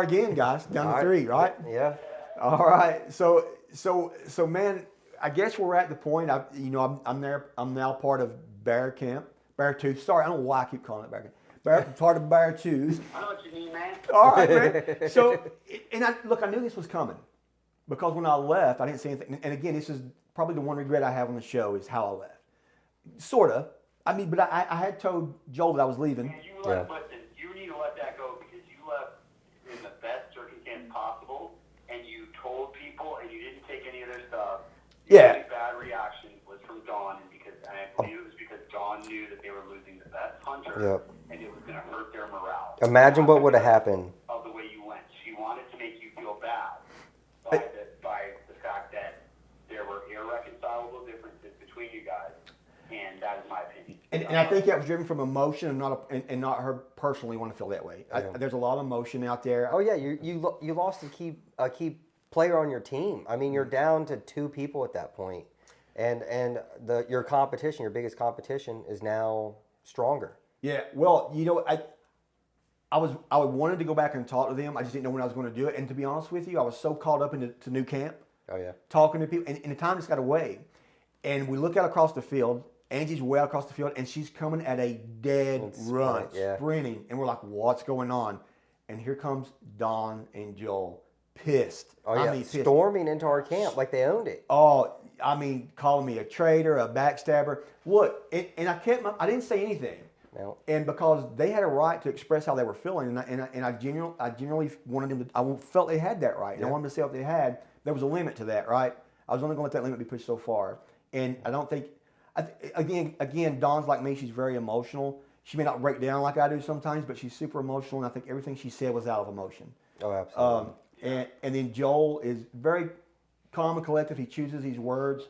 start again, guys. Down to 3, right? Yeah. All right. So man, I guess we're at the point. I'm there. I'm now part of Bear Camp, BearTooth. Sorry, I don't know why I keep calling it Bear Camp. Part of BearTooth. I know what you mean, man. All right, man. So, and I knew this was coming because when I left, I didn't say anything. And again, this is probably the one regret I have on the show is how I left. Sorta. I mean, but I had told Joel that I was leaving. Man, listen, you need to let that go because you left in the best circumstance possible, and you told people, and you didn't take any of their stuff. The only bad reaction was from Dawn, and I believe it was because Dawn knew that they were losing the best hunter, and it was going to hurt their morale. Imagine what would have happened. Of the way you went, she wanted to make you feel bad by the fact that there were irreconcilable differences between you guys, and that is my opinion. And I think that was driven from emotion and not her personally want to feel that way. There's a lot of emotion out there. Oh yeah, you lost a key player on your team. I mean, you're down to 2 people at that point, and your competition, your biggest competition, is now stronger. Yeah. Well, I wanted to go back and talk to them. I just didn't know when I was going to do it. And to be honest with you, I was so caught up into new camp. Oh yeah. Talking to people, and the time just got away. And we look out across the field. Angie's way out across the field, and she's coming at a dead run, sprinting. And we're like, what's going on? And here comes Dawn and Joel, pissed. Oh, yeah. I mean, pissed. Storming into our camp like they owned it. Oh, I mean, calling me a traitor, a backstabber. Look, and I didn't say anything. No. And because they had a right to express how they were feeling, and I genuinely wanted them to, I felt they had that right. And I wanted to say what they had. There was a limit to that, right? I was only going to let that limit be pushed so far. And I don't think... Again, Dawn's like me. She's very emotional. She may not break down like I do sometimes, but she's super emotional, and I think everything she said was out of emotion. Oh, absolutely. And then Joel is very calm and collective. He chooses his words.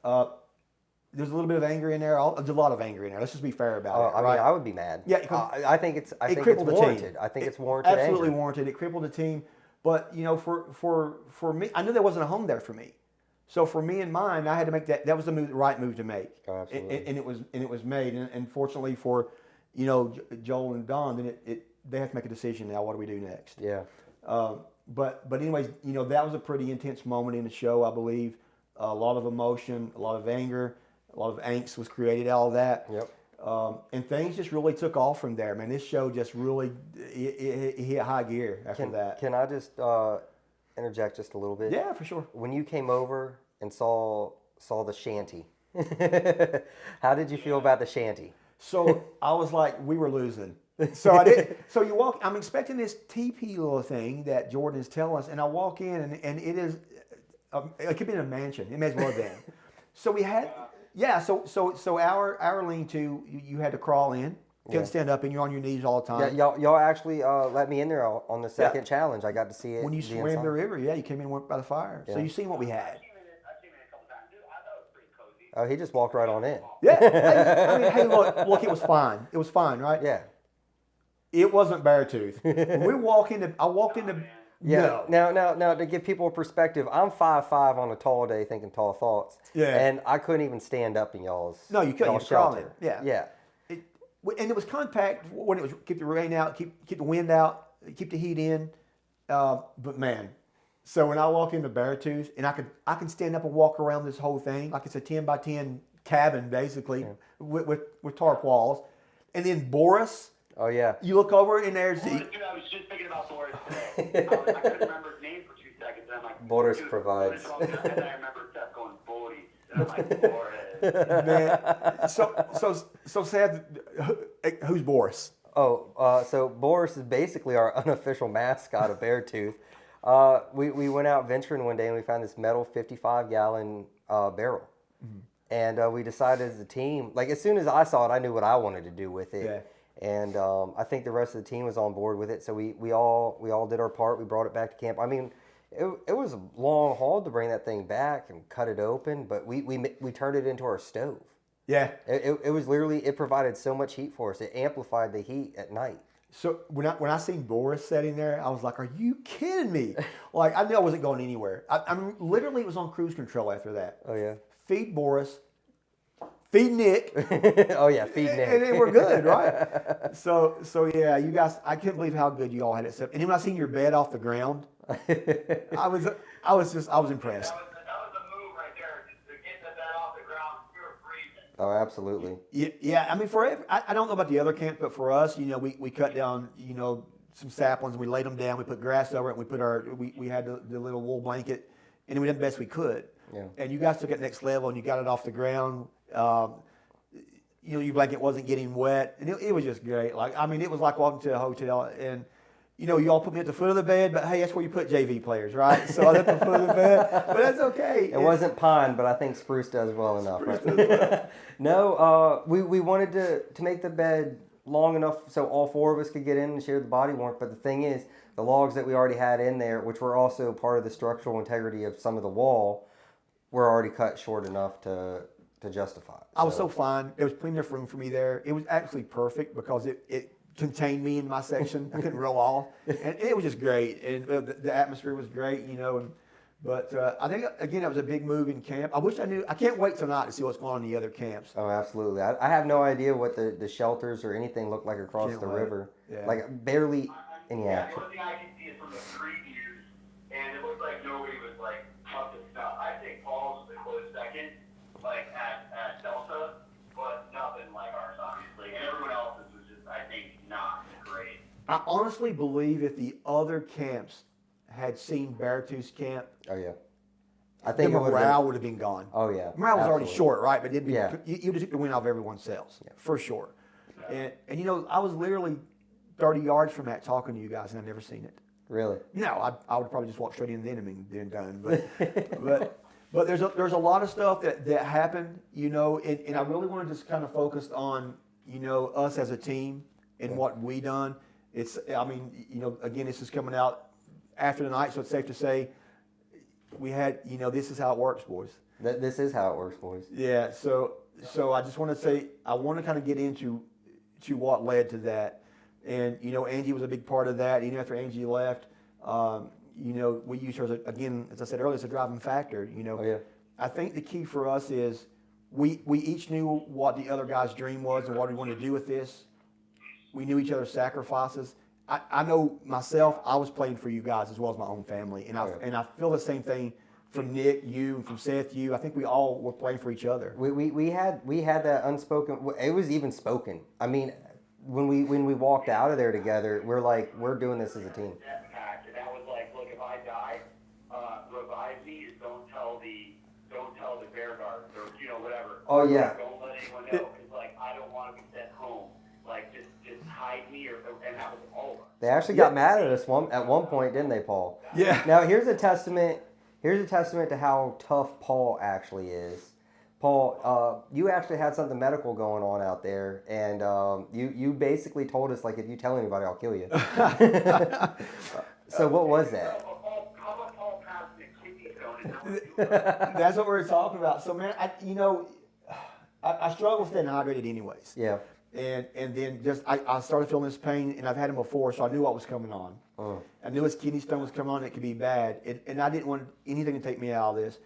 There's a little bit of anger in there. There's a lot of anger in there. Let's just be fair about it. I mean, I would be mad. Yeah, I think it's crippled warranted. the team. I think it's warranted. Absolutely anger. warranted. It crippled the team. But for me, I knew there wasn't a home there for me. So for me and mine, I had to make that. That was the right move to make. Oh, absolutely. And it was made. And fortunately for, Joel and Dawn, then they have to make a decision now. What do we do next? Yeah. But anyways, that was a pretty intense moment in the show. I believe a lot of emotion, a lot of anger, a lot of angst was created out of that. Yep. And things just really took off from there. Man, this show just really it hit high gear after that. Can I just interject just a little bit? Yeah, for sure. When you came over and saw the shanty, how did you feel about the shanty? So I was like, we were losing. So I did. So you walk. I'm expecting this teepee little thing that Jordan is telling us, and I walk in, and it is. It could be in a mansion. It may as well have been. So we had. Yeah. So our lean-to, you had to crawl in. You couldn't stand up, and you're on your knees all the time. Yeah, y'all actually let me in there on the second challenge. I got to see it. When you swam the river, you came in and went by the fire. Yeah. So you seen what we had. I came in a couple times. Dude, I thought it was pretty cozy. Oh, he just walked right on in. Yeah. I mean, hey, look, it was fine. It was fine, right? Yeah. It wasn't BearTooth. When we walk into, I walked into. Yeah. No. Now, to give people a perspective, I'm 5'5" on a tall day thinking tall thoughts. Yeah. And I couldn't even stand up in y'all's. No, you couldn't. Y'all's You're crawling. shelter. Yeah. Yeah. And it was compact when it was keep the rain out, keep the wind out, keep the heat in. But man, so when I walk into BearTooth, and I can stand up and walk around this whole thing like it's a 10 by 10 cabin basically with tarp walls, and then Boris. Oh yeah. You look over and there's. Dude, I was just thinking about Boris today. I couldn't remember his name for 2 seconds, and I'm like, Boris dude, provides. And then I remember Seth going Boris, and I'm like, Boris. Man, so Seth, who's Boris? So Boris is basically our unofficial mascot of BearTooth. We went out venturing one day and we found this metal 55-gallon barrel. Mm-hmm. And we decided as a team, like as soon as I saw it, I knew what I wanted to do with it. Yeah. And I think the rest of the team was on board with it. So we all did our part. We brought it back to camp. I mean, it was a long haul to bring that thing back and cut it open, but we turned it into our stove. Yeah. It was literally, it provided so much heat for us. It amplified the heat at night. So when I seen Boris sitting there, I was like, "Are you kidding me?" Like I knew I wasn't going anywhere. I mean, literally, it was on cruise control after that. Oh yeah. Feed Boris, feed Nick. Oh yeah, feed Nick. And then we're good, right? So yeah, you guys, I couldn't believe how good you all had it set. And then when I seen your bed off the ground, I was impressed. That was a move right there. Just to get the bed off the ground, we were freezing. Oh, absolutely. Yeah. I mean, I don't know about the other camp, but for us, we cut down, some saplings and we laid them down. We put grass over it. We had the little wool blanket, and we did the best we could. Yeah. And you guys took it next level, and you got it off the ground. Your blanket wasn't getting wet, and it was just great. It was like walking to a hotel, and you all put me at the foot of the bed, but hey, that's where you put JV players, right? So I was at the foot of the bed, but that's okay. It wasn't pine, but I think spruce does well enough. Right? No, we wanted to make the bed long enough so all four of us could get in and share the body warmth. But the thing is, the logs that we already had in there, which were also part of the structural integrity of some of the wall, were already cut short enough to justify. I was so fine. There was plenty of room for me there. It was actually perfect because it contained me in my section. I couldn't roll off, and it was just great. And the atmosphere was great, But I think again, it was a big move in camp. I can't wait tonight to see what's going on in the other camps. Oh, absolutely. I have no idea what the shelters or anything look like across the river. Yeah. Like barely any action. The only thing I can see is from the previews, and it looks like nobody was up to snuff. I think Paul's was a close second, at Delta, but nothing like ours, obviously. And everyone else's was just, I think, not great. I honestly believe if the other camps had seen BearTooth's camp, Oh yeah. I think the it morale would have been gone. Oh yeah. Morale was already absolutely. short, right? But Yeah. you just took the wind off everyone's sails, for sure. And I was literally 30 yards from that talking to you guys, and I've never seen it. Really? No, I would probably just walk straight in the enemy and then done. But there's a lot of stuff that happened, and I really want to just kind of focus on, us as a team and what we done. Again, this is coming out after the night, so it's safe to say we had, this is how it works, boys. This is how it works, boys. Yeah. So I just want to say I want to kind of get into what led to that, and Angie was a big part of that. Even after Angie left, we used her again, as I said earlier, as a driving factor. Oh yeah. I think the key for us is we each knew what the other guy's dream was and what we wanted to do with this. We knew each other's sacrifices. I know myself, I was playing for you guys as well as my own family, and I feel the same thing from Nick, you, and from Seth, you. I think we all were playing for each other. We had that unspoken. It was even spoken. I mean, when we walked out of there together, we're doing this as a team. And that was look, if I die, revive me. Don't tell the bear guard or whatever. Oh yeah. Don't let anyone know. Because I don't want to be sent home. Just hide me, and that was all of us. They actually got mad at us at one point, didn't they, Paul? Yeah. Now here's a testament to how tough Paul actually is. Paul, you actually had something medical going on out there, and you basically told us if you tell anybody, I'll kill you. So what was that? How about Paul passed the kidney stone? That's what we were talking about. So man, I struggle with staying hydrated anyways. Yeah. And then I started feeling this pain, and I've had him before, so I knew what was coming on. I knew his kidney stone was coming on. It could be bad, and I didn't want anything to take me out of this.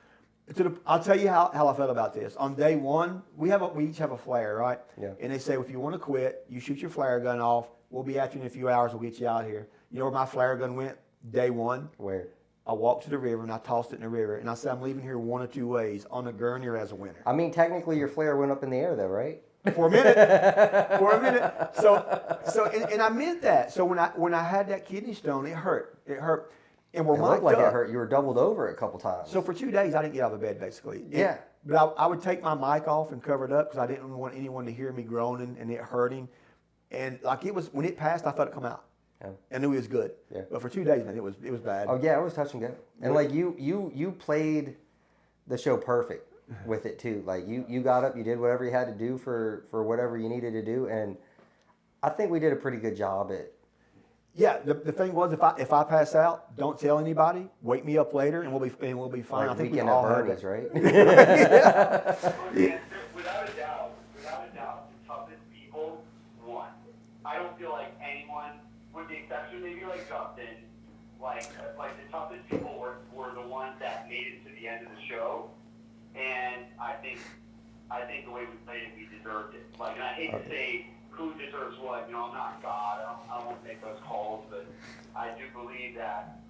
I'll tell you how I felt about this. On day one, we each have a flare, right? Yeah. And they say, if you want to quit, you shoot your flare gun off. We'll be after you in a few hours. We'll get you out here. You know where my flare gun went? Day one. Where? I walked to the river and I tossed it in the river, and I said, I'm leaving here one of two ways: on a gurney or as a winner. I mean, technically, your flare went up in the air, though, right? For a minute. So, and I meant that. So when I had that kidney stone, it hurt. And we're It looked mic'd like up. it hurt. You were doubled over a couple times. So for 2 days, I didn't get out of bed, basically. Yeah. But I would take my mic off and cover it up because I didn't want anyone to hear me groaning and it hurting. And when it passed, I felt it come out. Yeah. I knew it was good. Yeah. But for 2 days, man, it was bad. Oh yeah, it was touch and go. And you played the show perfect with it too. You got up, you did whatever you had to do for whatever you needed to do, and I think we did a pretty good job at. Yeah, the thing was, if I pass out, don't tell anybody. Wake me up later, and we'll be fine. I think we all at heard Bernie's, it. right? Yeah. Without a doubt, the toughest people won. I don't feel like anyone, with the exception maybe Justin, the toughest people were the ones that made it to the end of the show. And I think I think the way we played it, we deserved it. Like, and I hate to say who deserves what. You know, I'm not God. I don't want to make those calls, but I do believe that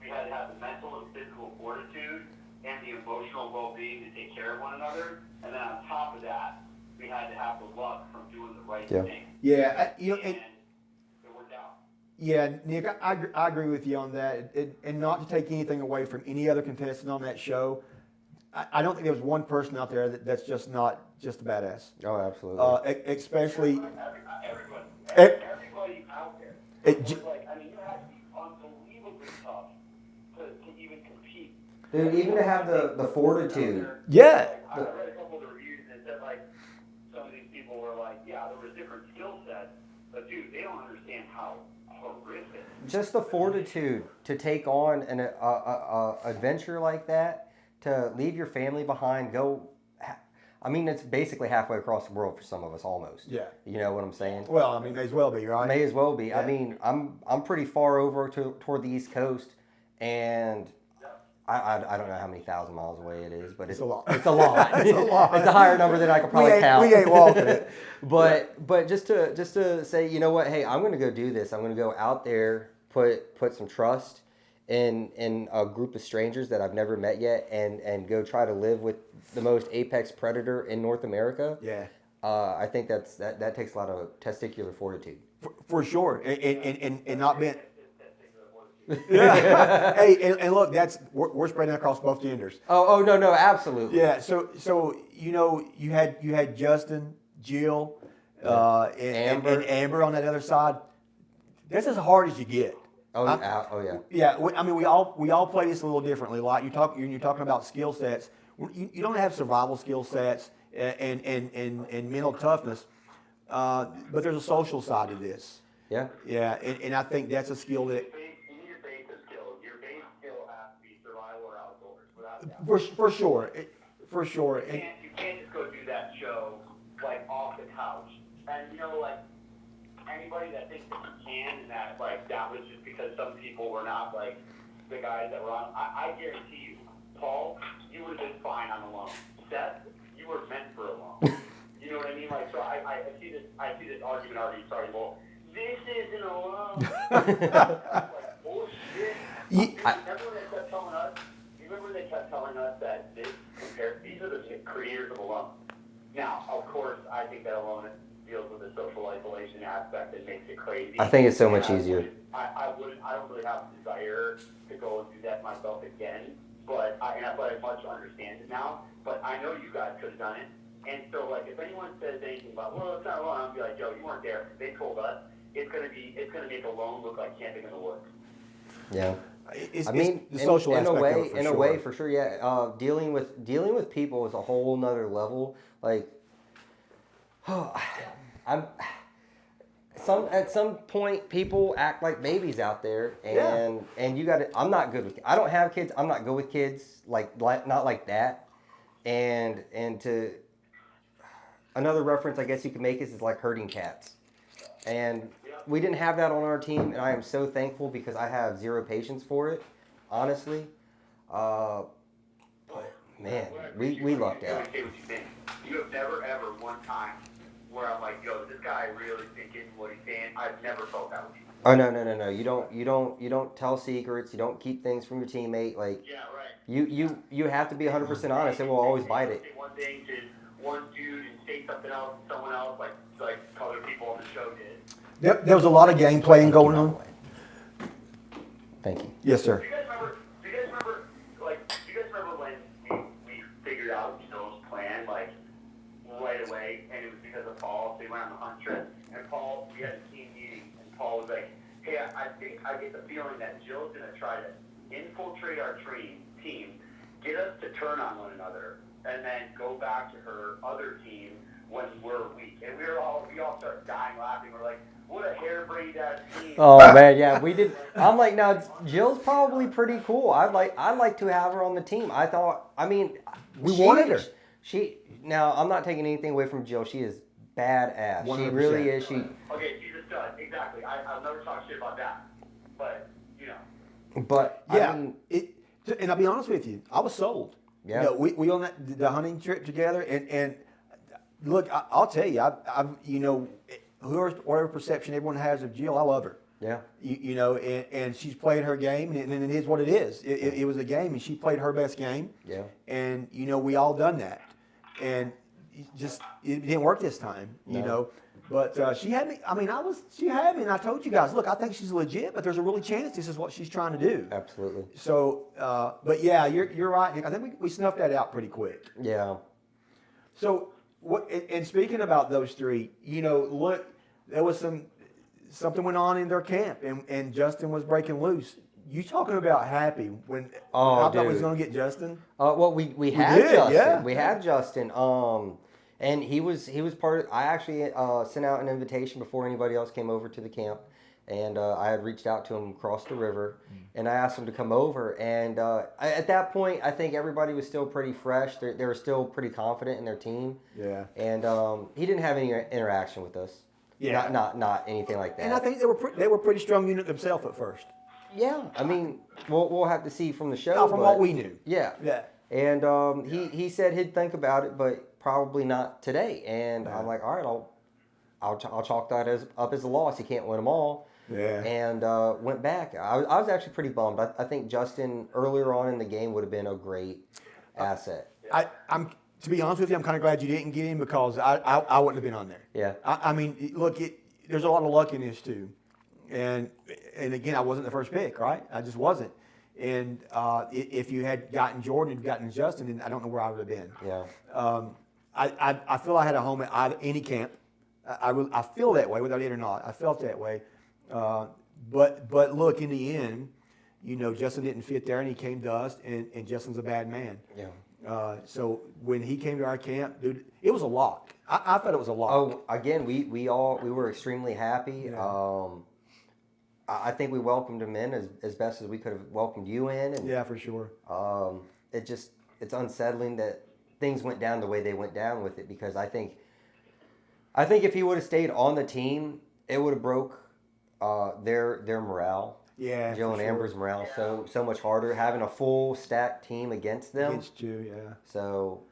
we had to have the mental and physical fortitude and the emotional well-being to take care of one another. And then on top of that, we had to have the luck from doing the right thing. Yeah, And it worked out. Yeah, Nick, I agree with you on that. And not to take anything away from any other contestant on that show, I don't think there was one person out there that's just not just a badass. Oh, absolutely. Especially Everybody out there. I mean, you had to be unbelievably tough to even compete. Dude, even to have the fortitude. Yeah. I read a couple of the reviews that said, like, some of these people were like, yeah, there was different skill sets, but dude, they don't understand how horrific. Just the fortitude to take on an adventure like that, to leave your family behind, go. I mean, it's basically halfway across the world for some of us, almost. Yeah. You know what I'm saying? Well, I mean, may as well be, right? May as well be. Yeah. I mean, I'm pretty far over toward the East Coast, and I don't know how many thousand miles away it is, but it's a lot. It's a lot. It's a lot. It's a higher number than I could probably count. We ain't walking it. But just to say, you know what? Hey, I'm going to go do this. I'm going to go out there, put some trust in a group of strangers that I've never met yet, and go try to live with the most apex predator in North America. Yeah. I think that takes a lot of testicular fortitude. For sure. And not being. Yeah. Hey, and look, we're spreading across both genders. Oh no, absolutely. Yeah. So you know, you had Justin, Jill, and Amber on that other side. That's as hard as you get. Oh yeah. Yeah. I mean, we all play this a little differently. Like you're talking about skill sets. You don't have survival skill sets and mental toughness, but there's a social side to this. Yeah. Yeah, and I think that's a skill that. You need a base of skill. Your base skill has to be survival or outdoors, without doubt. For sure. For sure. And, You can't just go do that show like off the couch. And you know, like anybody that thinks that you can, and that like that was just because some people were not like the guys that were on. I guarantee you, Paul, you would have been fine on alone. Seth, you were meant for alone. You know what I mean? Like, so I see this argument already starting. Well, this isn't alone. Like bullshit. Remember when they kept telling us? You remember when they kept telling us that these are the creators of alone. Now, of course, I think that alone deals with the social isolation aspect that makes it crazy. I think it's so much easier. I don't really have a desire to go and do that myself again, but I much understand it now. But I know you guys could have done it. And so, like, if anyone says anything about, well, it's not alone, I'll be like, yo, you weren't there. They told us it's gonna make alone look like camping in the woods. Yeah. I mean, the social in aspect of it, a way, for sure. Yeah. Dealing with people is a whole nother level. Like, at some point, people act like babies out there, and you got to. I'm not good with. I don't have kids. I'm not good with kids. Like not like that. And to another reference, I guess you could make is like herding cats. And we didn't have that on our team, and I am so thankful because I have zero patience for it, honestly. But man, we lucked out. You have never ever one time where I'm like, yo, this guy really thinking what he's saying. I've never felt that with you. Oh no. You don't tell secrets. You don't keep things from your teammate. Like yeah, right. You have to be 100% honest, and we'll always bite it. Say one thing to one dude and say something else to someone else, like other people on the show did. There was a lot of game playing going on. Thank you. Yes, sir. Do you guys remember when we figured out Joe's plan, like, right away, and it was because of Paul? They went on the hunt trip, and Paul, we had a team meeting, and Paul was like, hey, I get the feeling that Jill's going to try to infiltrate our team, get us to turn on one another, and then go back to her other team when we're weak. And we all started dying laughing. We're like, what a harebrained ass team. Oh man, yeah, we did. I'm like, now Jill's probably pretty cool. I'd like to have her on the team. We wanted her. Now I'm not taking anything away from Jill. She is badass. 100%. She really is. Okay, she's a stud. Exactly. I'll never talk shit about that. But But yeah, I mean, and I'll be honest with you, I was sold. Yeah. You know, we on the hunting trip together, and look, I'll tell you, I've you know, whatever perception everyone has of Jill, I love her. Yeah. You know, and she's played her game, and it is what it is. It was a game, and she played her best game. Yeah. And you know, we all done that, and it didn't work this time. You know, but she had me. I mean, she had me, and I told you guys, look, I think she's legit, but there's a really chance this is what she's trying to do. Absolutely. So, but yeah, you're right, Nick. I think we snuffed that out pretty quick. Yeah. So, and speaking about those three, you know, look, there was something went on in their camp, and Justin was breaking loose. You talking about happy when I thought we was going to get Justin? Well, we had did, Justin. yeah. We had Justin. And he was part of. I actually sent out an invitation before anybody else came over to the camp, and I had reached out to him across the river, and I asked him to come over. And at that point, I think everybody was still pretty fresh. They were still pretty confident in their team. Yeah. And he didn't have any interaction with us. Yeah. Not anything like that. And I think they were pretty strong unit themselves at first. Yeah. I mean, we'll have to see from the show. No, from what we knew. Yeah. Yeah. And he said he'd think about it, but probably not today. And Yeah. I'm like, all right, I'll chalk that up as a loss. You can't win them all. Yeah. And went back. I was actually pretty bummed. I think Justin earlier on in the game would have been a great asset. I'm to be honest with you, I'm kind of glad you didn't get him because I wouldn't have been on there. Yeah. I mean, look, there's a lot of luck in this too, and again, I wasn't the first pick, right? I just wasn't. And if you had gotten Jordan, and gotten Justin, then I don't know where I would have been. Yeah. I feel I had a home at any camp. I feel that way, whether I did or not. I felt that way. But look, in the end, you know, Justin didn't fit there, and he came to us, and Justin's a bad man. Yeah. So when he came to our camp, dude, it was a lock. I thought it was a lock. Oh, again, we were extremely happy. Yeah. I think we welcomed him in as best as we could have welcomed you in. And, Yeah, for sure. It's unsettling that things went down the way they went down with it, because I think if he would have stayed on the team, it would have broke their morale. Yeah, Jill and Amber's morale so much harder, having a full stacked team against them. Against you, yeah. So,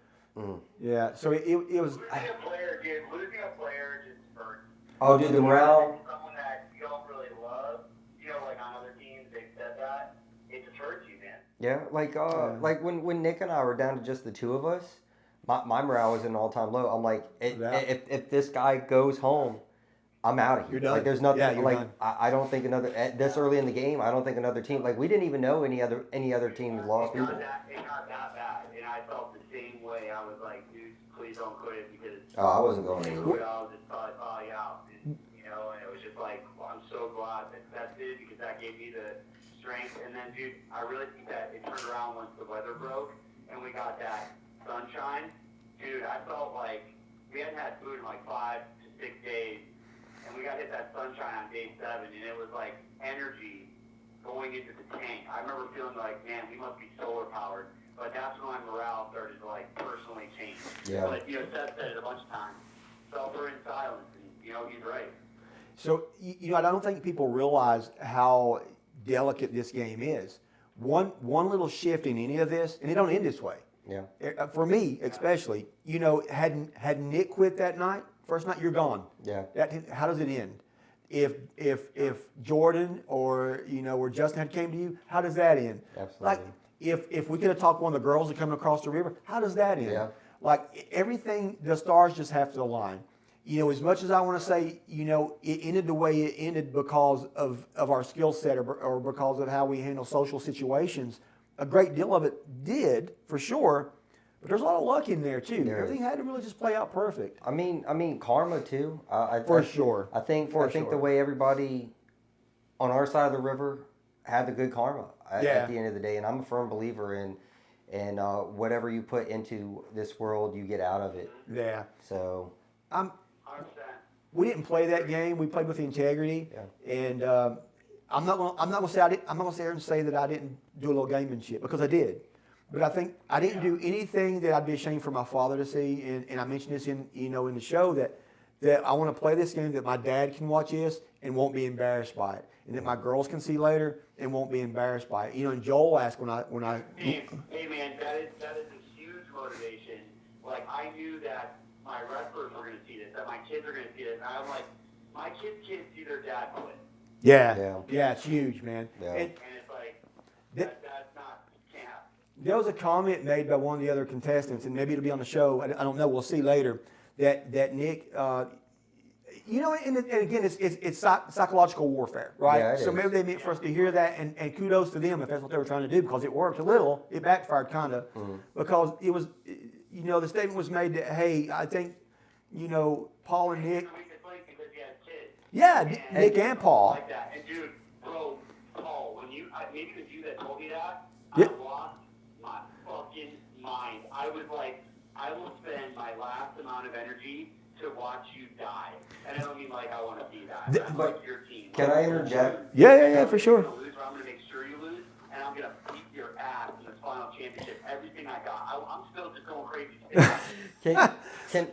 yeah. So it was. Losing a player just hurts. Oh, dude, the morale. Someone that you don't really love, you know, like on other teams, they've said that. It just hurts you, man. Yeah, like when Nick and I were down to just the two of us, my morale was at an all-time low. I'm like, if this guy goes home, I'm out of here. You're done. Like, there's nothing. Yeah, you're like, done. I don't think this early in the game, I don't think another team. Like, we didn't even know any other teams lost It either. got that bad, and I felt the same way. I was like, dude, please don't quit it, because I wasn't going I anywhere. was just thought, oh yeah, and, you know, and it was just like, well, I'm so glad that did, because that gave me the strength. And then, dude, I really think that it turned around once the weather broke and we got that sunshine. Dude, I felt like we hadn't had food in like 5 to 6 days, and we got hit that sunshine on day 7, and it was like energy going into the tank. I remember feeling like, man, we must be solar powered. But that's when my morale started to like personally change. Yeah. But you know, Seth said it a bunch of times. Suffer in silence, and you know, he's right. So you know, I don't think people realize how delicate this game is. One little shift in any of this, and it don't end this way. Yeah. For me, especially, you know, had Nick quit that night, first night, you're gone. Yeah. How does it end? If Jordan or you know or Justin had came to you, how does that end? Absolutely. Like if we could have talked to one of the girls that coming across the river, how does that end? Yeah. Like everything, the stars just have to align. You know, as much as I want to say, you know, it ended the way it ended because of our skill set or because of how we handle social situations, a great deal of it did, for sure. But there's a lot of luck in there, too. Everything had to really just play out perfect. I mean, karma, too. For sure. I think the way everybody on our side of the river had the good karma at the end of the day. And I'm a firm believer in whatever you put into this world, you get out of it. Yeah. So 100%. We didn't play that game. We played with integrity. Yeah. And I'm not gonna say I'm not gonna sit here and say that I didn't do a little gamemanship, because I did. But I think I didn't do anything that I'd be ashamed for my father to see. And I mentioned this in the show that I want to play this game that my dad can watch this and won't be embarrassed by it, and that my girls can see later and won't be embarrassed by it. You know, and Joel asked when I Hey man, that is motivation. Like, I knew that my wrestlers were going to see this, that my kids are going to see this, and I'm like, my kids can't see their dad quit. Yeah, it's huge, man. Yeah. And it's like, that's not, can't happen. There was a comment made by one of the other contestants, and maybe it'll be on the show. I don't know. We'll see later. That Nick, you know, and again, it's psychological warfare, right? Yeah, so maybe they meant for us to hear that, and kudos to them if that's what they were trying to do, because it worked a little. It backfired kind of, because it was, you know, the statement was made that, hey, I think, you know, Paul and Nick. Because he has kids. Yeah, Nick and Paul. Like that. And dude, bro, Paul, when you, maybe it was you that told me that, Yeah. I lost my fucking mind. I was like, I will spend my last amount of energy to watch you die. And I don't mean like I want to see that. I'm like your team. Can I interject? Yeah, for sure. I'm going to make sure you lose, and I'm going to beat your ass in the final championship. Everything I got. I'm still just going crazy.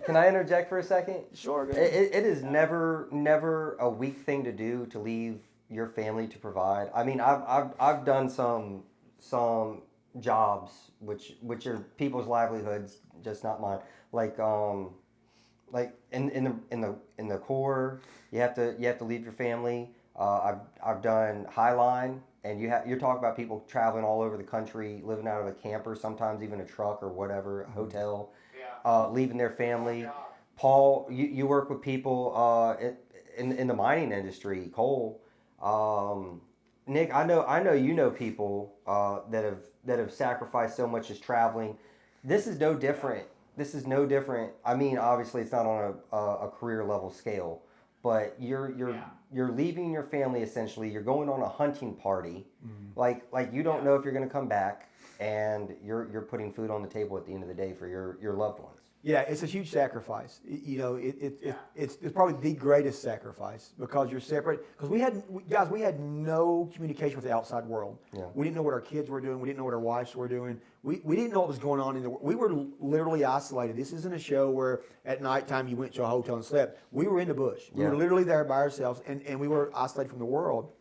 Can I interject for a second? Sure. Go ahead. It is never a weak thing to do to leave your family to provide. I mean, I've done some jobs which are people's livelihoods, just not mine. Like in the Corps, you have to leave your family. I've done Highline, and you're talking about people traveling all over the country, living out of a camper, sometimes even a truck or whatever, a hotel, leaving their family. Paul, you work with people in the mining industry, coal. Nick, I know you know people that have sacrificed so much as traveling. This is no different. I mean, obviously, it's not on a career level scale, but you're leaving your family essentially. You're going on a hunting party, like you don't know if you're going to come back, and you're putting food on the table at the end of the day for your loved ones. Yeah, it's a huge sacrifice. You know, it's probably the greatest sacrifice, because you're separate. Because we had no communication with the outside world. Yeah. We didn't know what our kids were doing. We didn't know what our wives were doing. We didn't know what was going on in the world. We were literally isolated. This isn't a show where at nighttime you went to a hotel and slept. We were in the bush. We were literally there by ourselves, and we were isolated from the world.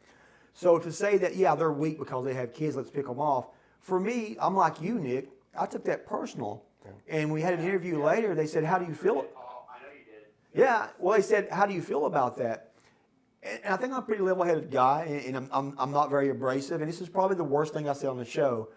So to say that, yeah, they're weak because they have kids, let's pick them off. For me, I'm like you, Nick. I took that personal. And we had an interview later. They said, how do you feel? I know you did. Yeah. Well, they said, how do you feel about that? And I think I'm a pretty level-headed guy, and I'm not very abrasive. And this is probably the worst thing I said on the show.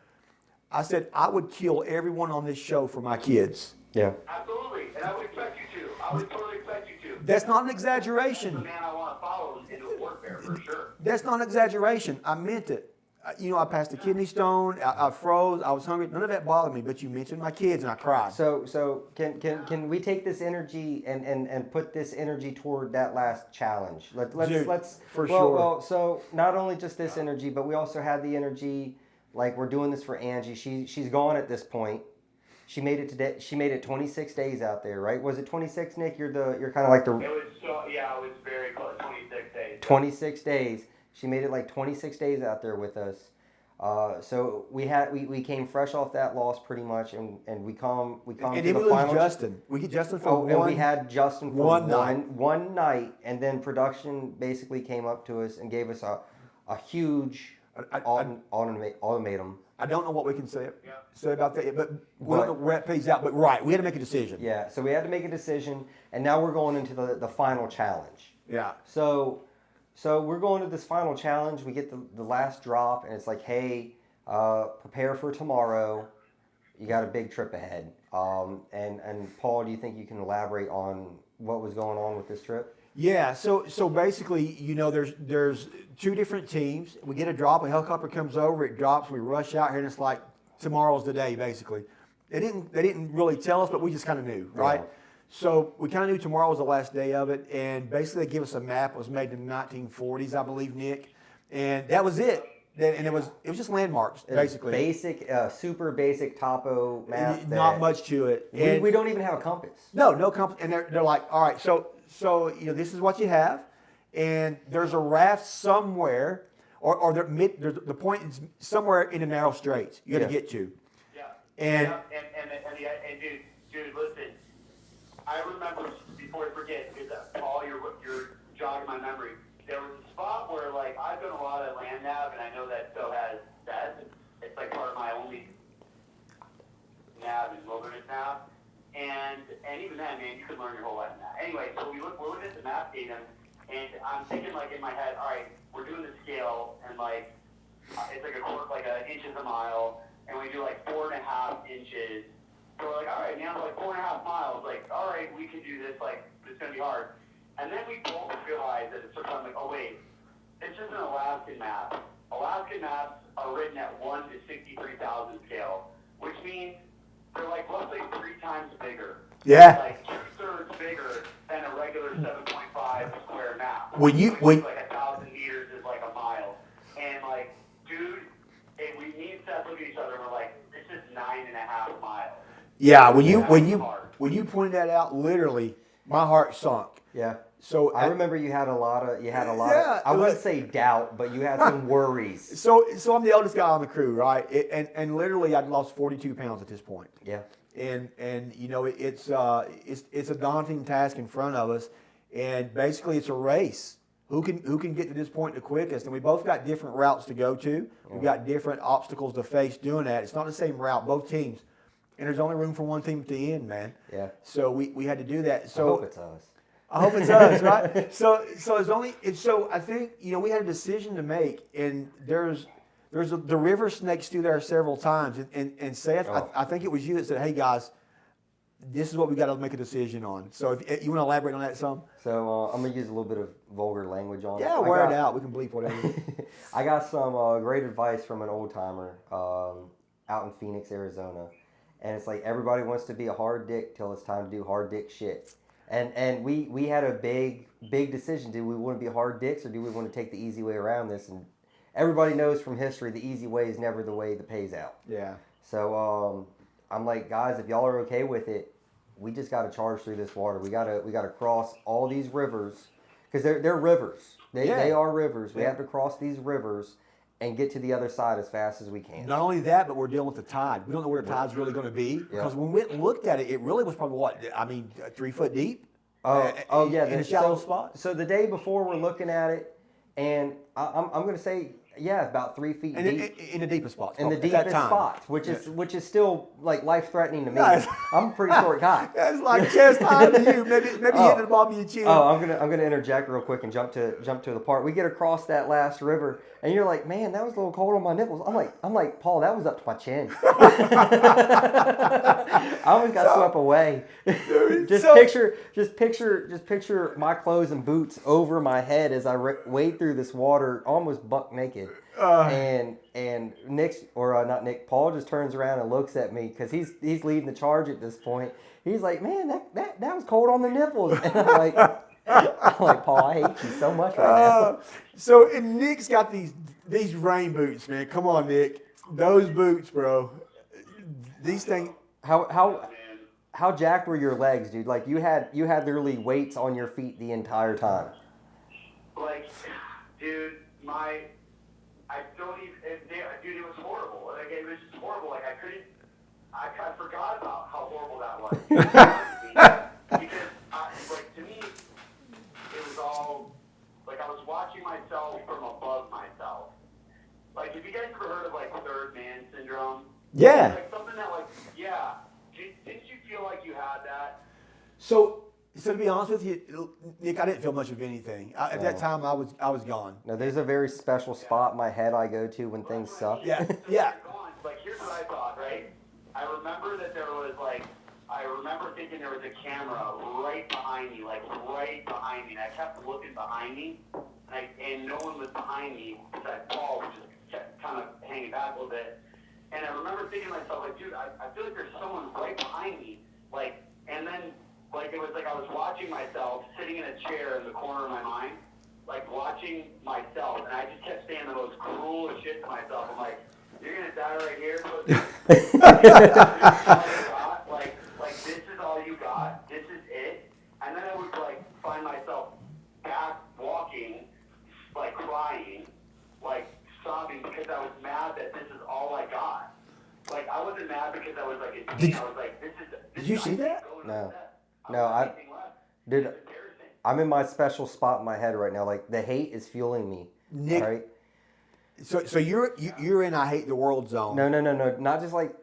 I said, I would kill everyone on this show for my kids. Yeah. Absolutely. And I would expect you to. I would totally expect you to. That's not an That's exaggeration. the man I want to follow in the warfare, for sure. That's not an exaggeration. I meant it. You know, I passed a kidney stone. I froze. I was hungry. None of that bothered me. But you mentioned my kids, and I cried. So can we take this energy and put this energy toward that last challenge? Let's for sure. Well, so not only just this energy, but we also had the energy, like we're doing this for Angie. She's gone at this point. She made it today. She made it 26 days out there, right? Was it 26, Nick? You're kind of like the. It was very close. 26 days. 26 days. She made it like 26 days out there with us. So we came fresh off that loss pretty much, and we come And to then the we lose final. Justin. We get Justin for one. And we had Justin for one night, and then production basically came up to us and gave us a huge ultimatum. I don't know what we can say about that, but we don't know where it pays out. But right, we had to make a decision. Yeah, so we had to make a decision, and now we're going into the final challenge. Yeah. So we're going to this final challenge. We get the last drop, and it's like, hey, prepare for tomorrow. You got a big trip ahead. And Paul, do you think you can elaborate on what was going on with this trip? Yeah. So basically, you know, there's two different teams. We get a drop. A helicopter comes over. It drops. We rush out here, and it's like tomorrow's the day. Basically, they didn't really tell us, but we just kind of knew, right? Yeah. So we kind of knew tomorrow was the last day of it, and basically they gave us a map. It was made in the 1940s, I believe, Nick, and that was it. And it was just landmarks, basically. Basic, super basic topo map. Not much to it. We don't even have a compass. No compass. And they're like, all right, so you know, this is what you have, and there's a raft somewhere, or the point is somewhere in the narrow straits you got to get to. Yeah. And dude, listen. I remember, before I forget, because Paul, you're jogging my memory. There was a spot where, like, I've done a lot of land nav, and I know that still has that. It's like part of my only. nav and wilderness nav. And even then, man, you could learn your whole life in that. Anyway, so we're looking at the map datum, and I'm thinking like in my head, all right, we're doing the scale, and like it's like an inches a mile, and we do like 4.5 inches. So we're like, all right, now like 4.5 miles, like all right, we can do this. Like it's gonna be hard. And then we both realize that it's sort of like, oh wait, it's just an Alaskan map. Alaskan maps are written at 1 to 63,000 scale, which means they're like roughly 3 times bigger. Yeah. Like 2/3 bigger than a regular 7.5 square map. When like 1,000 meters is like a mile. And like, dude, and we need to look at each other and we're like, it's just 9.5 miles. Yeah, when you pointed that out, literally, my heart sunk. Yeah. So I remember you had a lot of I wouldn't say doubt, but you had some worries. So I'm the eldest guy on the crew, right? And literally I'd lost 42 pounds at this point. Yeah. And you know it's a daunting task in front of us, and basically it's a race. Who can get to this point the quickest? And we both got different routes to go to. We've got different obstacles to face doing that. It's not the same route, both teams. And there's only room for one team at the end, man. Yeah. So we had to do that. So I hope it's us. I hope it's us, right? So I think we had a decision to make, and the river snakes through there several times, and Seth, I think it was you that said, "Hey guys, this is what we got to make a decision on." So if you want to elaborate on that some. So I'm gonna use a little bit of vulgar language on it. Yeah, wear it out. We can bleep whatever. I got some great advice from an old timer out in Phoenix, Arizona, and it's like everybody wants to be a hard dick till it's time to do hard dick shit. And we had a big decision. Do we want to be hard dicks, or do we want to take the easy way around this? And everybody knows from history the easy way is never the way that pays out. Yeah. So I'm like, guys, if y'all are okay with it, we just got to charge through this water. We gotta cross all these rivers, because they're rivers. They are rivers. We have to cross these rivers and get to the other side as fast as we can. Not only that, but we're dealing with the tide. We don't know where the tide's really going to be, because when we went and looked at it, it really was probably 3 foot deep. Yeah, in a shallow spot. So the day before, we're looking at it, and I'm going to say, about 3 feet deep. In the deepest spots. In the deepest spots, which is still like life threatening to me. Nice. I'm a pretty short guy. That's like chest high to you. Maybe hitting the bottom of your chin. Oh, I'm gonna interject real quick and jump to the part. We get across that last river, and you're like, man, that was a little cold on my nipples. I'm like, Paul, that was up to my chin. I almost got swept away. Just picture my clothes and boots over my head as I wade through this water, almost buck naked. And Paul just turns around and looks at me, because he's leading the charge at this point. He's like, man, that was cold on the nipples. And I'm like, Paul, I hate you so much right now. So Nick's got these rain boots, man. Come on, Nick. Those boots, bro. These things. How jacked were your legs, dude? Like you had literally weights on your feet the entire time. Like, dude, I don't even, dude, it was horrible. Like, it was just horrible. Like, I forgot about how horrible that was. Because, to me, it was all, like, I was watching myself from above myself. Like, have you guys ever heard of, like, third man syndrome? Yeah. Like, something that, like, yeah. Didn't you feel like you had that? So to be honest with you, Nick, I didn't feel much of anything. At that time, I was gone. Now, there's a very special spot in my head I go to when things suck. Yeah. Like, here's what I thought, right? I remember that there was, like, thinking there was a camera right behind me, and I kept looking behind me, and no one was behind me besides Paul, which just kept kind of hanging back a little bit. And I remember thinking to myself, like, dude, I feel like there's someone right behind me, like, and then, like, it was like I was watching myself sitting in a chair in the corner of my mind, like, watching myself, and I just kept saying the most cruel shit to myself. I'm like, you're gonna die right here, like, this is all you got, this is it. And then I would, like, find myself back walking, like, crying, like, sobbing, because I was mad that this is all I got. Like, I wasn't mad because I was, like, I was like, this is. Did you see that? No, dude, I'm in my special spot in my head right now. Like, the hate is fueling me. Nick, right? So you're in I hate the world zone. No. Not just like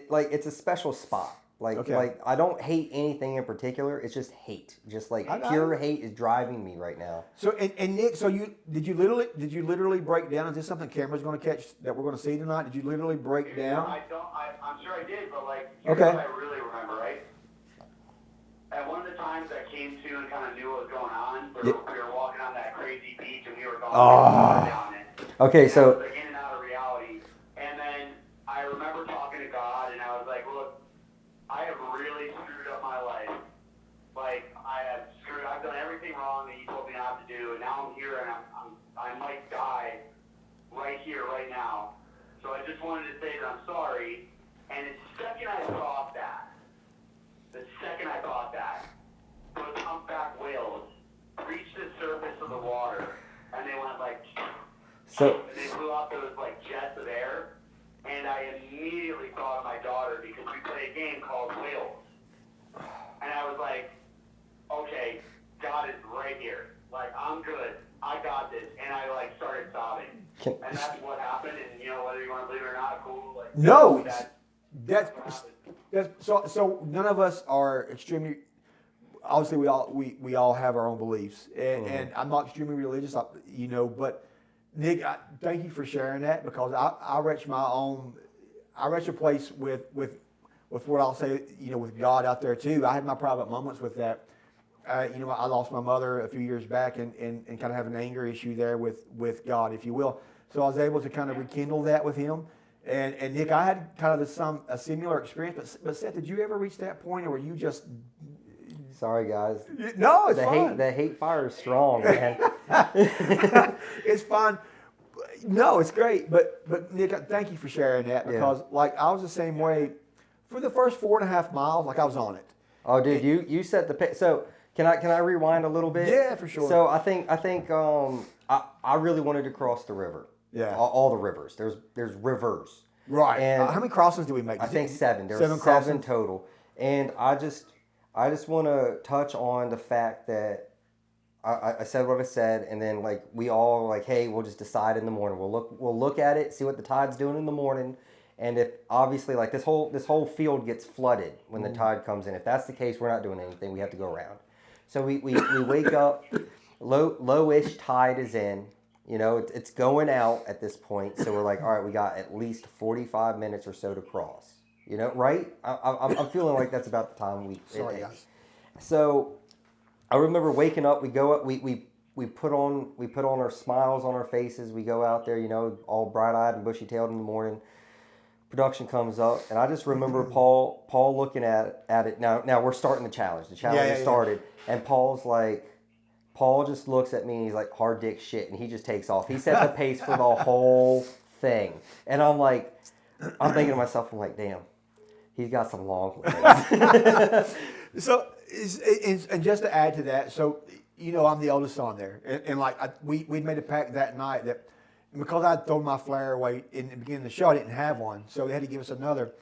like it's a special spot. Like I don't hate anything in particular. It's just hate. Just like pure hate is driving me right now. So and Nick, so did you literally break down? Is this something camera's going to catch that we're going to see tonight? Did you literally break down? I'm sure I did, but like, okay. What I really remember, right? At one of the times I came to and kind of knew what was going on, we were walking on that crazy beach and we were going down it. Okay, so like in and out of reality. And then I remember talking to God, and I was like, look, I have really screwed up my life. Like I've done everything wrong that you told me not to do, and now I'm here and I might die right here, right now. So I just wanted to say that I'm sorry. And the second I thought that, those humpback whales reached the surface of the water, and they went like, and they blew out those like jets of air, and I immediately thought of my daughter because we play a game called Whales, and I was like, okay, God is right here, like I'm good, I got this, and I like started sobbing, and that's what happened, and whether you want to believe it or not, cool, like no, that's so none of us are extremely. Obviously, we all have our own beliefs, and I'm not extremely religious, But Nick, thank you for sharing that because I reach a place with what I'll say, with God out there too. I had my private moments with that. I lost my mother a few years back, and kind of have an anger issue there with God, if you will. So I was able to kind of rekindle that with Him. And Nick, I had kind of a similar experience. But Seth, did you ever reach that point, or were you just? Sorry, guys. No, it's fine. The hate fire is strong, man. It's fine. No, it's great. But Nick, thank you for sharing that because like I was the same way for the first 4.5 miles. Like I was on it. Oh, dude, you set the pace. So can I rewind a little bit? Yeah, for sure. So I think I really wanted to cross the river. Yeah. All the rivers. There's rivers. Right. And how many crossings do we make? I think 7. There were 7 total. And I just want to touch on the fact that I said what I said, and then like we all like, hey, we'll just decide in the morning. We'll look at it, see what the tide's doing in the morning, and if obviously like this whole field gets flooded when the tide comes in. If that's the case, we're not doing anything. We have to go around. So we wake up, lowish tide is in. It's going out at this point. So we're like, all right, we got at least 45 minutes or so to cross. Right? I'm feeling like that's about the time Sorry, guys. So I remember waking up. We go up. We put on our smiles on our faces. We go out there, all bright-eyed and bushy-tailed in the morning. Production comes up, and I just remember Paul looking at it. Now we're starting the challenge. The challenge has started, and Paul just looks at me and he's like, hard dick shit, and he just takes off. He set the pace for the whole thing, and I'm thinking to myself, I'm like, damn, he's got some long legs. So, and just to add to that, so I'm the oldest son there, and we'd made a pact that night that because I'd thrown my flare away in the beginning of the show, I didn't have one, so they had to give us another,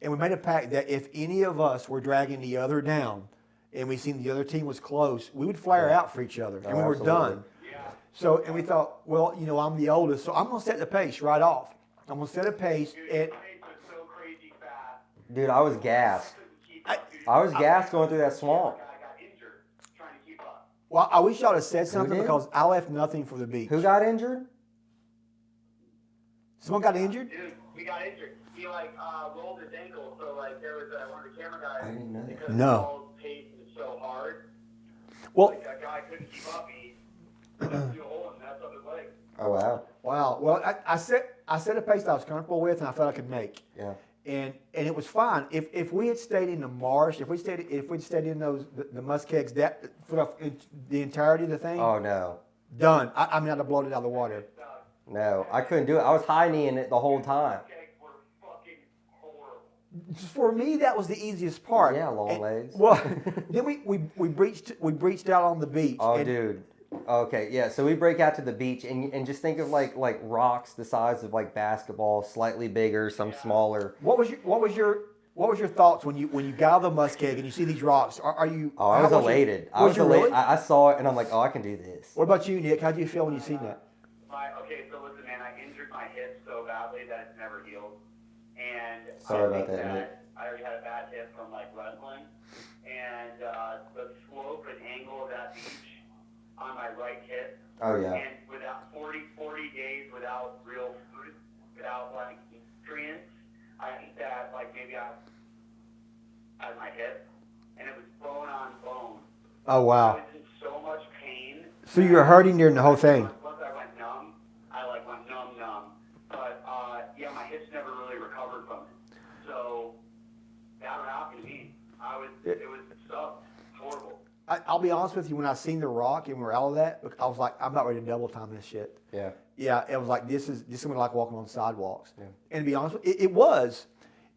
and we made a pact that if any of us were dragging the other down, and we seen the other team was close, we would flare out for each other, and we were done. Yeah. So, and we thought, well, I'm the oldest, so I'm going to set the pace right off. I'm going to set a pace. Dude, your pace was so crazy fast. Dude, I was gassed. I was gassed going through that swamp. I got injured trying to keep up. Well, I wish y'all had said something did? because I left nothing for the beach. Who got injured? Someone got injured? Dude, we got injured. He rolled his ankle, so there was one of the camera guys. I didn't know that. Because No. Paul's pace was so hard. Well, That guy couldn't keep up. He threw a hole and messed up his leg. Oh wow. wow. Well, I set a pace that I was comfortable with and I felt I could make. Yeah. And it was fine. If we had stayed in the marsh, if we'd stayed in the muskegs for the entirety of the thing, Oh no. done. I mean, I'd have blown it out of the water. No, I couldn't do it. I was high kneeing it the whole time. Kegs were fucking horrible. For me, that was the easiest part. Yeah, long legs. Well, then we breached out on the beach. Oh, and, dude. Okay, yeah. So we break out to the beach and just think of like rocks the size of like basketball, slightly bigger, some smaller. What was your thoughts when you got out of the muskeg and you see these rocks? Are you? Oh, I was elated. I was elated. Really? I saw it and I'm like, oh, I can do this. What about you, Nick? How do you feel when you seen that? So listen, man, I injured my hip so badly that it's never healed. And Sorry about that, Nick. I already had a bad hip from like wrestling, and the slope and angle of that beach on my right hip. Oh yeah. And without 40 days without real food, without like nutrients, I think that like maybe I had my hip, and it was bone on bone. Oh I wow. was in so much pain. So you were hurting during the whole thing. Once I went numb, I like went numb. But yeah, my hips never really recovered from it. So that would happen to me. It was sucked. Horrible. I'll be honest with you. When I seen the rock and we're out of that, I was like, I'm not ready to double time this shit. Yeah. Yeah, it was like this is gonna be like walking on sidewalks. Yeah. And to be honest, it was.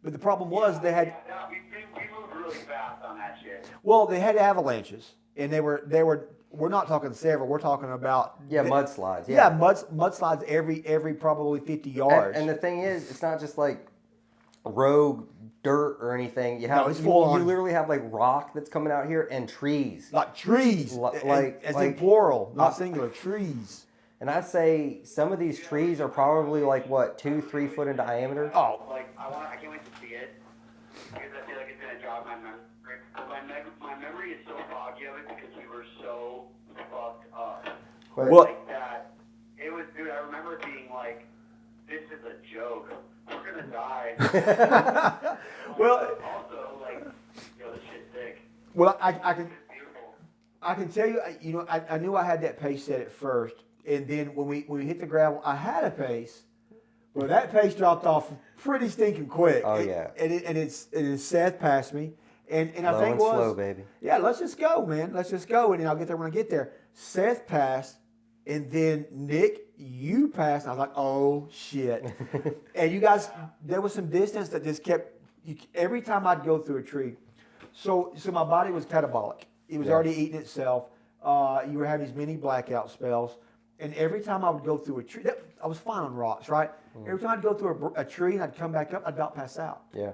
But the problem was they had. Yeah, we moved really fast on that shit. Well, they had avalanches, and they were. We're not talking several. We're talking about mudslides. Yeah, mudslides every probably 50 yards. And the thing is, it's not just like rogue dirt or anything. You have No, it's full on. You literally have like rock that's coming out here and trees. Like trees, as in plural, not singular. Trees. And I say some of these trees are probably like what 2-3 foot in diameter. Oh, Like I can't wait to see it because I feel like it's gonna jog my memory. My memory is so foggy of it because we were so fucked up. well, Like that, it was, dude. I remember it being like, "This is a joke. We're gonna die." well, also, like, yo, this shit's sick. well, I It's beautiful. can tell you, I knew I had that pace set at first, and then when we hit the gravel, I had a pace, but that pace dropped off pretty stinking quick. Oh yeah. And Seth passed me, and I Low think and was slow, baby. Yeah, let's just go, man. Let's just go, and then I'll get there when I get there. Seth passed, and then Nick, you passed. And I was like, oh shit! And you guys, there was some distance that just kept. Every time I'd go through a tree, so my body was catabolic. It was already eating itself. You were having these mini blackout spells, and every time I would go through a tree, I was fine on rocks, right? Every time I'd go through a tree and I'd come back up, I'd about pass out. Yeah.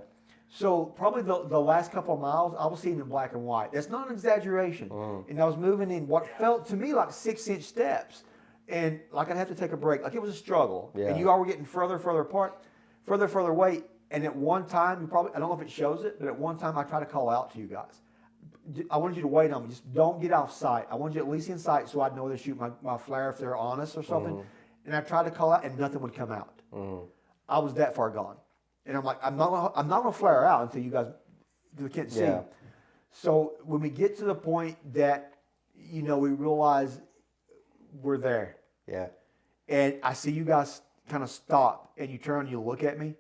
So probably the last couple of miles, I was seeing in black and white. That's not an exaggeration. And I was moving in what felt to me like 6-inch steps. And like I'd have to take a break. Like it was a struggle. Yeah. And you all were getting further apart, further away. And at one time, I don't know if it shows it, but at one time I tried to call out to you guys. I wanted you to wait on me. Just don't get off sight. I wanted you at least in sight so I'd know to shoot my flare if they're on us or something. And I tried to call out and nothing would come out. I was that far gone. And I'm like, I'm not gonna flare out until you guys can't see. Yeah. So when we get to the point that, we realize we're there. Yeah. And I see you guys kind of stop and you turn and you look at me.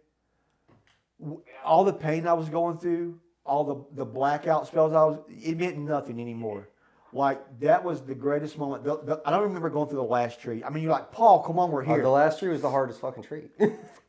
All the pain I was going through, all the blackout spells it meant nothing anymore. Like, that was the greatest moment. I don't remember going through the last tree. I mean, you're like, Paul, come on, we're here. The last tree was the hardest fucking tree.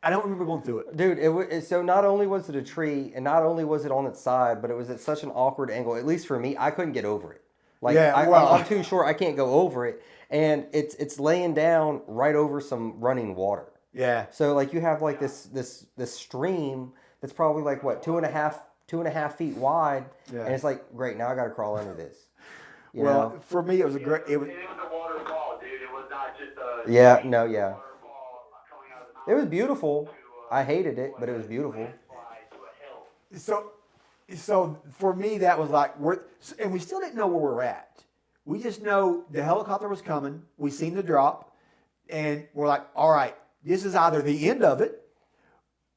I don't remember going through it. Dude, so not only was it a tree, and not only was it on its side, but it was at such an awkward angle. At least for me, I couldn't get over it. Like, I'm too short. I can't go over it. And it's laying down right over some running water. Yeah. So, like, you have, like, this stream that's probably, like, what, two and a half feet wide. Yeah. And it's like, great, now I got to crawl under this. You know? For me, it was a great. It was a waterfall, dude. It was not just a. Yeah, no, yeah. It was beautiful. I hated it, but it was beautiful. So for me, that was like and we still didn't know where we're at. We just know the helicopter was coming. We seen the drop, and we're like, all right, this is either the end of it,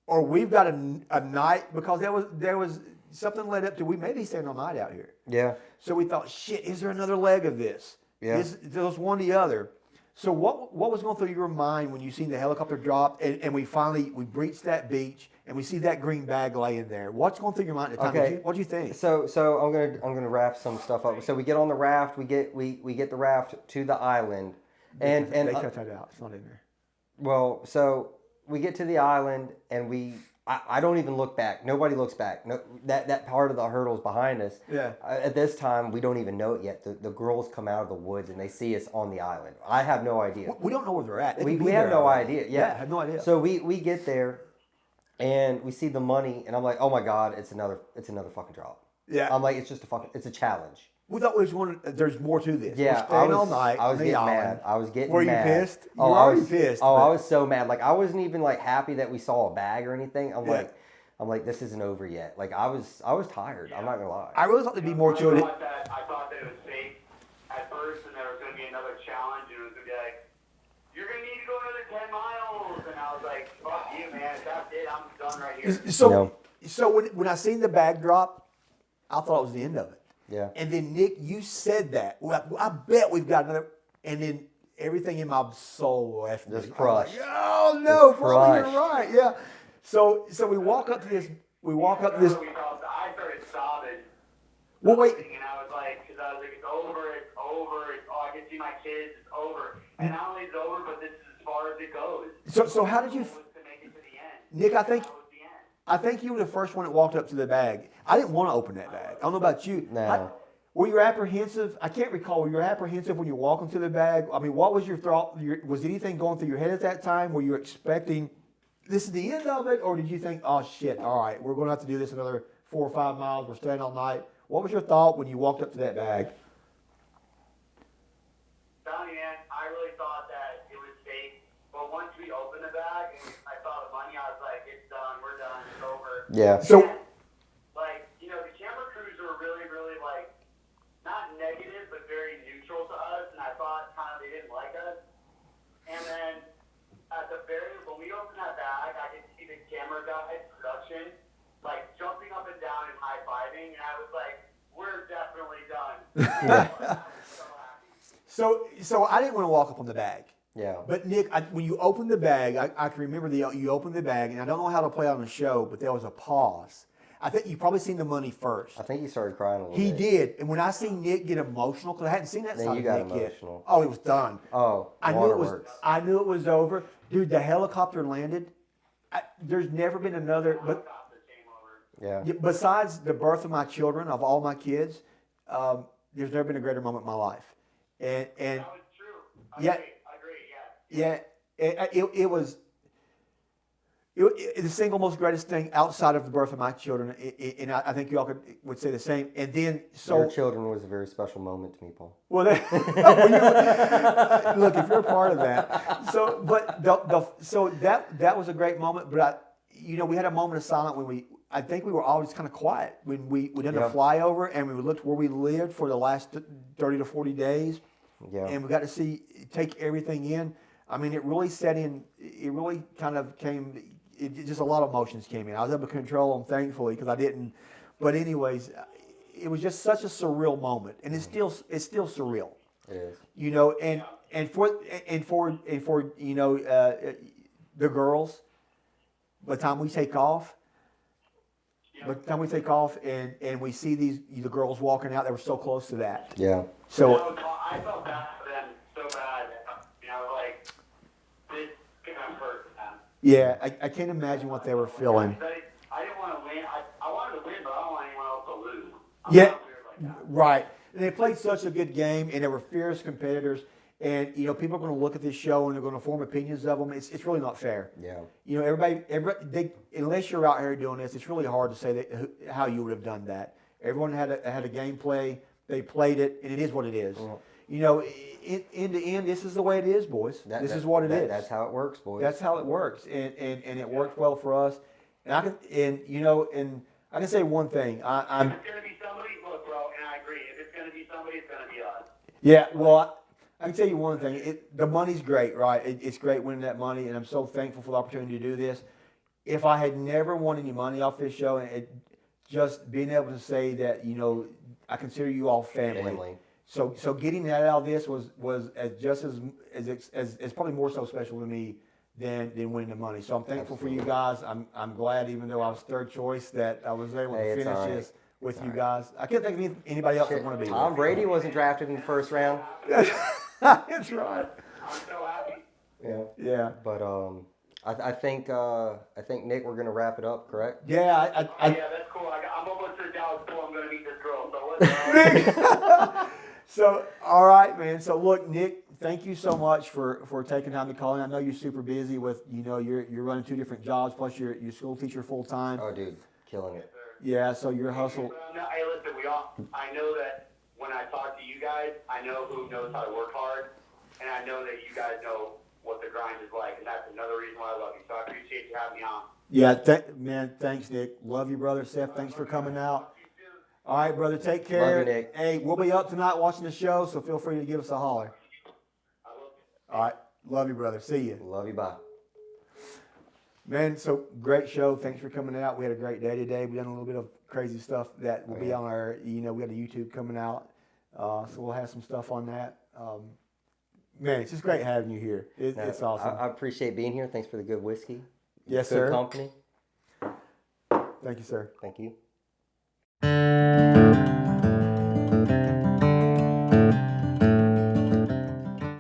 or we've got a night, because there was something led up to we may be staying all night out here. Yeah. So we thought, shit, is there another leg of this? Yeah. There's one or the other. So what was going through your mind when you seen the helicopter drop and we breached that beach and we see that green bag laying there? What's going through your mind at the time? Okay. What do you think? So I'm gonna wrap some stuff up. So we get on the raft. We get the raft to the island, and they cut that out. It's not in there. Well, so we get to the island and I don't even look back. Nobody looks back. No, that part of the hurdle's behind us. Yeah. At this time, we don't even know it yet. The girls come out of the woods and they see us on the island. I have no idea. We don't know where they're at. We have no idea. Yeah. I have no idea. So we get there, and we see the money, and I'm like, oh my god, it's another fucking drop. Yeah. I'm like, it's a challenge. We thought we was going. There's more to this. Yeah, We're staying all night. I was on the getting island. mad. I was getting Were you mad. pissed? You Oh, were I already was pissed. Oh, but- I was so mad. Like I wasn't even like happy that we saw a bag or anything. I'm Yeah. like, this isn't over yet. Like I was tired. I'm not gonna lie. I really thought there'd be more to it. I thought that it was safe at first, and there was going to be another challenge, and it was going to be like, you're going to need to go another 10 miles. And I was like, fuck you, man. That's it. I'm done right here. So when I seen the bag drop, I thought it was the end of it. Yeah. And then Nick, you said that. Well, I bet we've got another. And then everything in my soul left me. Just crushed. I was like, oh no, Just probably crushed. you're right. Yeah. So we walk up to this. We walk up to this. I started sobbing. Well, wait. And I was like, it's over, I can see my kids, it's over. And not only is it over, but this is as far as it goes. So how did you? To make it to the end. Nick, I think. That was the end. I think you were the first one that walked up to the bag. I didn't want to open that bag. I don't know about you. No. Were you apprehensive? I can't recall. Were you apprehensive when you were walking to the bag? I mean, what was your thought? Was anything going through your head at that time? Were you expecting this is the end of it? Or did you think, oh, shit, all right, we're going to have to do this another 4 or 5 miles. We're staying all night. What was your thought when you walked up to that bag? Telling you, man, I really thought that it was safe. But once we opened the bag and I saw the money, I was like, it's done, we're done, it's over. Yeah. So, Like, you know, the camera crews were really, really, like, not negative, but very neutral to us, and I thought kind of they didn't like us. And then, when we opened that bag, I could see the camera guys, production, like, jumping up and down and high-fiving, and I was like, we're definitely done. I was so happy. so I didn't want to walk up on the bag. Yeah. But Nick, when you opened the bag, I can remember you opened the bag, and I don't know how to play on the show, but there was a pause. I think you probably seen the money first. I think he started crying a little He bit. did, and when I seen Nick get emotional, because I hadn't seen that Then side you of got Nick yet. emotional. Oh, it was done. Oh, I knew it was. waterworks. I knew it was over, dude. The helicopter landed. There's never been another, but Helicopter came over. Yeah. besides the birth of my children, of all my kids, there's never been a greater moment in my life, and That was true. Yeah. I agree, yeah. it was. The single most greatest thing outside of the birth of my children, and I think you all would say the same. And then, Your children was a very special moment to me, Paul. Well, look, if you're a part of that. So, but so that was a great moment. But we had a moment of silence when I think we were always kind of quiet when we did a flyover and we looked where we lived for the last 30 to 40 days. Yeah. And we got to take everything in. I mean, it really set in. It really kind of came. Just a lot of emotions came in. I was able to control them, thankfully, because I didn't. But anyways, it was just such a surreal moment, and it's still surreal. It is. And for the girls, by the time we take off, and we see the girls walking out, they were so close to that. Yeah. So I felt bad for them so bad. I was like, this could have hurt them. yeah, I can't imagine what they were feeling. I didn't want to win. I wanted to win, but I don't want anyone else to lose. Yeah, Not weird like that. right. And they played such a good game, and they were fierce competitors. And people are going to look at this show and they're going to form opinions of them. It's really not fair. Yeah. Everybody, unless you're out here doing this, it's really hard to say how you would have done that. Everyone had a gameplay. They played it, and it is what it is. In the end, this is the way it is, boys. This is what it is. That's how it works, boys. That's how it works, and it worked well for us. And I can say one thing. I'm. If it's going to be somebody, look, bro, and I agree. If it's going to be somebody, it's going to be us. Yeah. Well. I can tell you one thing. The money's great, right? It's great winning that money, and I'm so thankful for the opportunity to do this. If I had never won any money off this show, and just being able to say that, I consider you all family. So getting that out of this was just as probably more so special to me than winning the money. So I'm thankful for you guys. I'm glad, even though I was third choice, that I was able to finish this with you guys. I can't think of anybody else that want to be. Tom Brady wasn't drafted in the first round. That's right. I'm so happy. Yeah. Yeah. But I think Nick, we're gonna wrap it up, correct? Yeah. Yeah, that's cool. I'm almost to Dallas, so I'm going to meet this girl. So what's So, all right, man. So, look, Nick, thank you so much for taking time to call in. I know you're super busy with, you're running 2 different jobs, plus you're school teacher full time. Oh, dude, killing it. Yeah, so your hustle. Hey, listen, I know that when I guys. I know who knows how to work hard, and I know that you guys know what the grind is like, and that's another reason why I love you. So I appreciate you having me on. Yeah, man, thanks, Nick. Love you, brother. Seth, thanks for coming out. All right, brother, take care. Love you, Nick. Hey, we'll be up tonight watching the show, so feel free to give us a holler. All right, love you, brother. See you. Love you, bye. Man, so great show. Thanks for coming out. We had a great day today. We done a little bit of crazy stuff that will be on our, we got a YouTube coming out. So we'll have some stuff on that. Man, it's just great having you here. It's awesome. I appreciate being here. Thanks for the good whiskey. Yes, good sir. company. Thank you, sir. Thank you.